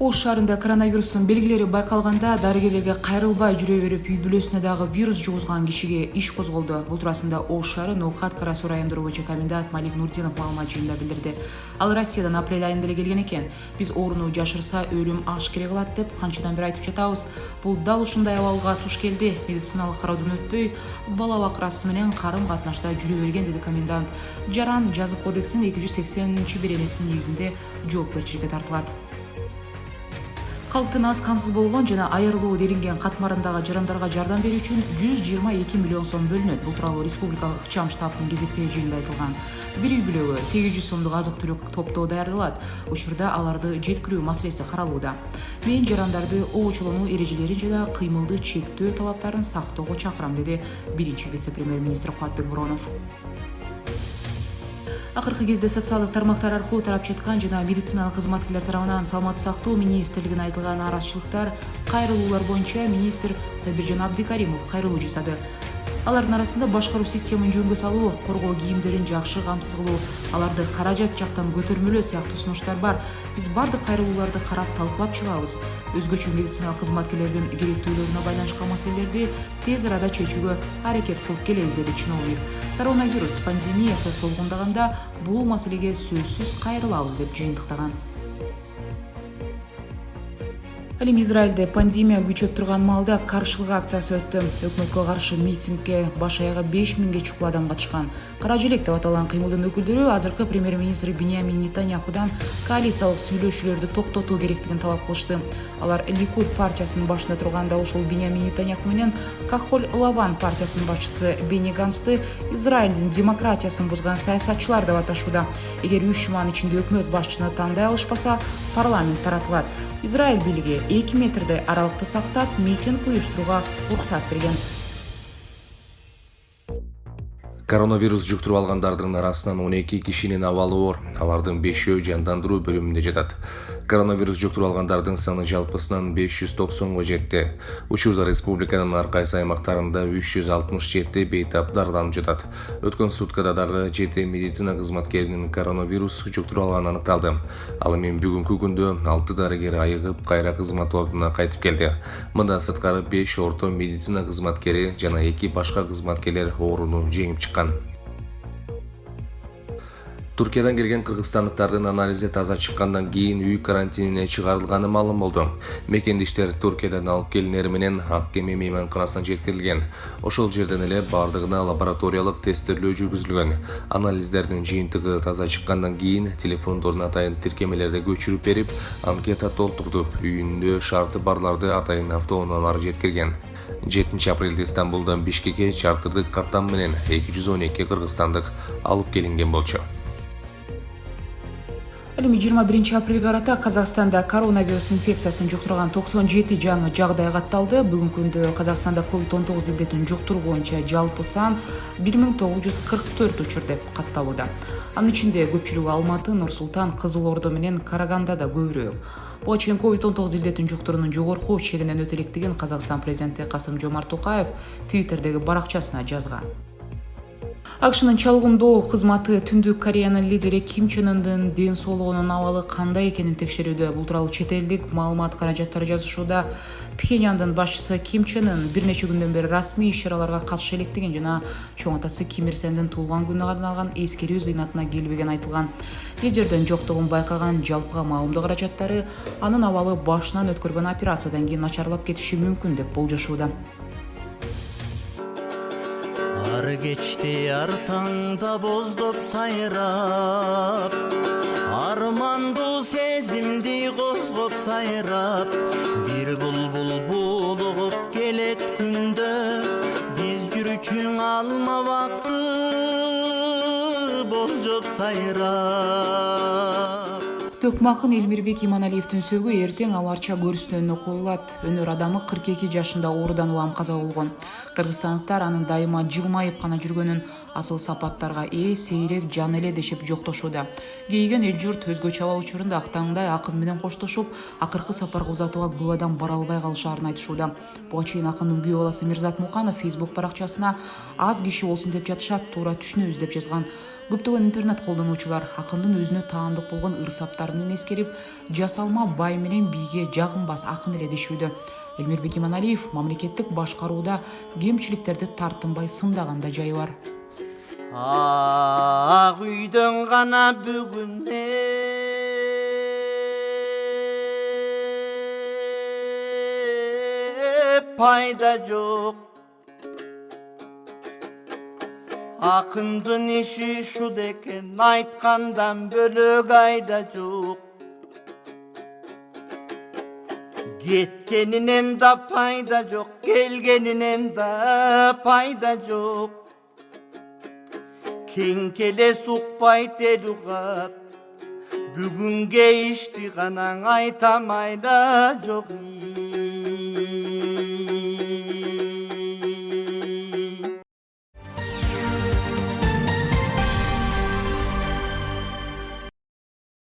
Ош шаарында коронавирустун белгилери байкалганда дарыгерлерге кайрылбай жүрө берип үй бүлөсүнө дагы вирус жугузган кишиге иш козголду. Бул туурасында Ош шаары Ноокат Кара Суу райондору боюнча комендант Малик Нурдинов маалымат жыйында билдирди. Ал Россиядан апрель айында эле келген экен. Биз ооруну жашырса өлүм ашкере кылат деп канчадан бери айтып жатабыз. Бул дал ушундай абалга туш келди. Медициналык кароодон өтпөй, бала бакырасы менен карым катнашта жүрө берген, деди комендант. Жаран жазык кодексинин 280-беренесинин негизинде жоопкерчиликке тартылат. Калктын аз камсыз болгон жана айырылуу делинген катмарындагы жарандарга жардам берүү үчүн 122 миллион сом бөлүнөт. Бул тууралуу республикалык ыкчам штабтын кезектеги жыйында айтылган. Бир үй бүлөгө 800 сомдук азык-түлүк топтоо даярдалат. Учурда аларды жеткирүү маселеси каралууда. Мен жарандарды обочолонуу эрежелерин жана кыймылды чектөө талаптарын сактоого чакырам, деди биринчи вице-премьер-министр Кубатбек Буронов. Акыркы кезде социалдык тармактар аркылуу тарап жаткан жана медициналык кызматкерлер тарабынан саламаттык сактоо министрлигине айтылган нараазычылыктар, кайрылуулар боюнча министр Сабиржан Абдикаримов кайрылуу жасады. Алардын арасында башкаруу системаны жөнгө салуу, коргоо кийимдерин жакшы камсыз кылуу, аларды каражат жактан көтөрмөлөө сыяктуу сунуштар бар. Биз бардык кайрылууларды карап талкуулап чыгабыз. Өзгөчө медициналык кызматкерлердин керектүүлүгүнө байланышкан маселелерди тез арада чечүүгө аракет кылып келебиз, деди чиновник. Коронавирус пандемиясы солгундаганда бул маселеге сөзсүз кайрылабыз деп жыйынтыктаган. Ал эми Израилде пандемия күчөп турган маалда каршылык акциясы өттү. Өкмөткө каршы митингге баш аягы 5000ге чукул адам катышкан. Кара желек деп аталган кыймылдын өкүлдөрү азыркы премьер-министр Биньямин Нетаньяхудан коалициялык сүйлөшүүлөрдү токтотуу керектигин талап кылышты. Алар Ликуд партиясынын башында турганда ушул Биньямин Нетаньяху менен Кахоль Лаван партиясынын башчысы Бени Гансты Израилдин демократиясын бузган саясатчылар деп аташууда. Эгер 3 жуманын ичинде өкмөт башчыны тандай алышпаса, парламент таратылат. Израиль бийлиги 2 метрдей аралыкты сактап, митинг уюштурууга уруксат берген. Коронавирус жүктүрүп алгандардын арасынан 12 кишинин абалы оор, алардын 5-өө жандандыруу бөлүмүндө жатат. Коронавирус жүктүрүп алгандардын саны жалпысынан 590го жетти. Учурда республиканын ар кайсы аймактарында 367 бейтап дарыланып жатат. Өткөн суткада дагы 7 медицина кызматкеринин коронавирус жүктүрүп алганы аныкталды. Ал эми бүгүнкү күндө 6 дарыгер айыгып кайра кызмат ордуна кайтып келди. Мындан сырткары 5 орто медицина кызматкери жана 2 башка кызматкерлер ооруну жеңип чыккан. Туркиядан келген кыргызстандыктардын анализи таза чыккандан кийин үй карантинине чыгарылганы маалым болду. Мекендиштер Туркиядан алып келинери менен Ак Кеме мейманканасына жеткирилген. Ошол жерден эле бардыгына лабораториялык тесттелөө жүргүзүлгөн. Анализдердин жыйынтыгы таза чыккандан кийин телефондорун атайын тиркемелерди көчүрүп берип, анкета толтуртуп, үйүндө шарты барларды атайын автоунаалар жеткирген. 7 апрелде Стамбулдан Бишкекке чартырдык каттам менен 212 кыргызстандык алып келинген болчу. Ал эми 21 апрелге карата Казакстанда коронавирус инфекциясын жуктурган 97 жаңы жагдай катталды. Бүгүнкү күндө Казакстанда COVID-19 илдетин жуктуруу боюнча жалпы сан 1944 учур деп катталууда. Анын ичинде көпчүлүгү Алматы, Нур Султан, Кызыл Ордо менен Карагандада көбүрөөк. Буга чейин COVID-19 илдетин жуктуруунун жогорку чегинен өтө электигин Казакстан президенти Касым-Жомарт Токаев Твиттердеги баракчасына жазган. АКШнын чалгындоо кызматы Түндүк Кореянын лидери Ким Чен Ындын ден соолугунун абалы кандай экенин текшерүүдө. Бул тууралуу чет элдик маалымат каражаттары жазышууда. Пхеньяндын башчысы Ким Чен Ын бир нече күндөн бери расмий иш-чараларга катыша электигин жана чоң атасы Ким Ир Сендин туулган күнүнө арналган эскерүү зыйнатына келбеген айтылган. Лидердин жоктугун байкаган жалпыга маалымдоо каражаттары анын абалы башынан өткөргөн операциядан кийин начарлап кетиши мүмкүн деп болжошууда. Ар кечти ар таңда боздоп сайрап, армандуу сезимди козгоп сайрап, бир булбул булугуп келет күндө, биз жүрүчүң алма бакты болжоп сайрап. Төкмакын Элмирбек Иманалиевдин сөөгү эртең аларча көрүнүшүнө коюлат. Өнөр адамы 42 жашында оорудан улам каза болгон. Кыргызстандыктар анын дайыма жылмайып гана жүргөнүн, асыл сапаттарга сейрек жан эле дешип жоктошууда. Кейген эл журт өзгөчө абал учурунда актаңдай акын менен коштошуп, акыркы сапарга узатууга көп адам бара албай калышаарын айтышууда. Буга чейин акындын күйөө баласы Мирзат Муканов Facebook баракчасына аз киши болсун деп жатышат, туура түшүнөбүз деп жазган. Көптөгөн интернет колдонуучулар акындын өзүнө таандык болгон ыр-саптарын экенин эскерип, жасалма бай менен бийге жагынбас акын эле дешүүдө. Элмирбек Иманалиев мамлекеттик башкарууда кемчиликтерди тартынбай сындаган да жайы бар. Ак үйдөн гана бүгүн пайда жок. Акындын иши шул экен, айткандан бөлөк айда жок. Кеткенинен да пайда жок, келгенинен да пайда жок. Кеңкеле сукпайт эл угат, бүгүнге ишти гана айтамайла жок.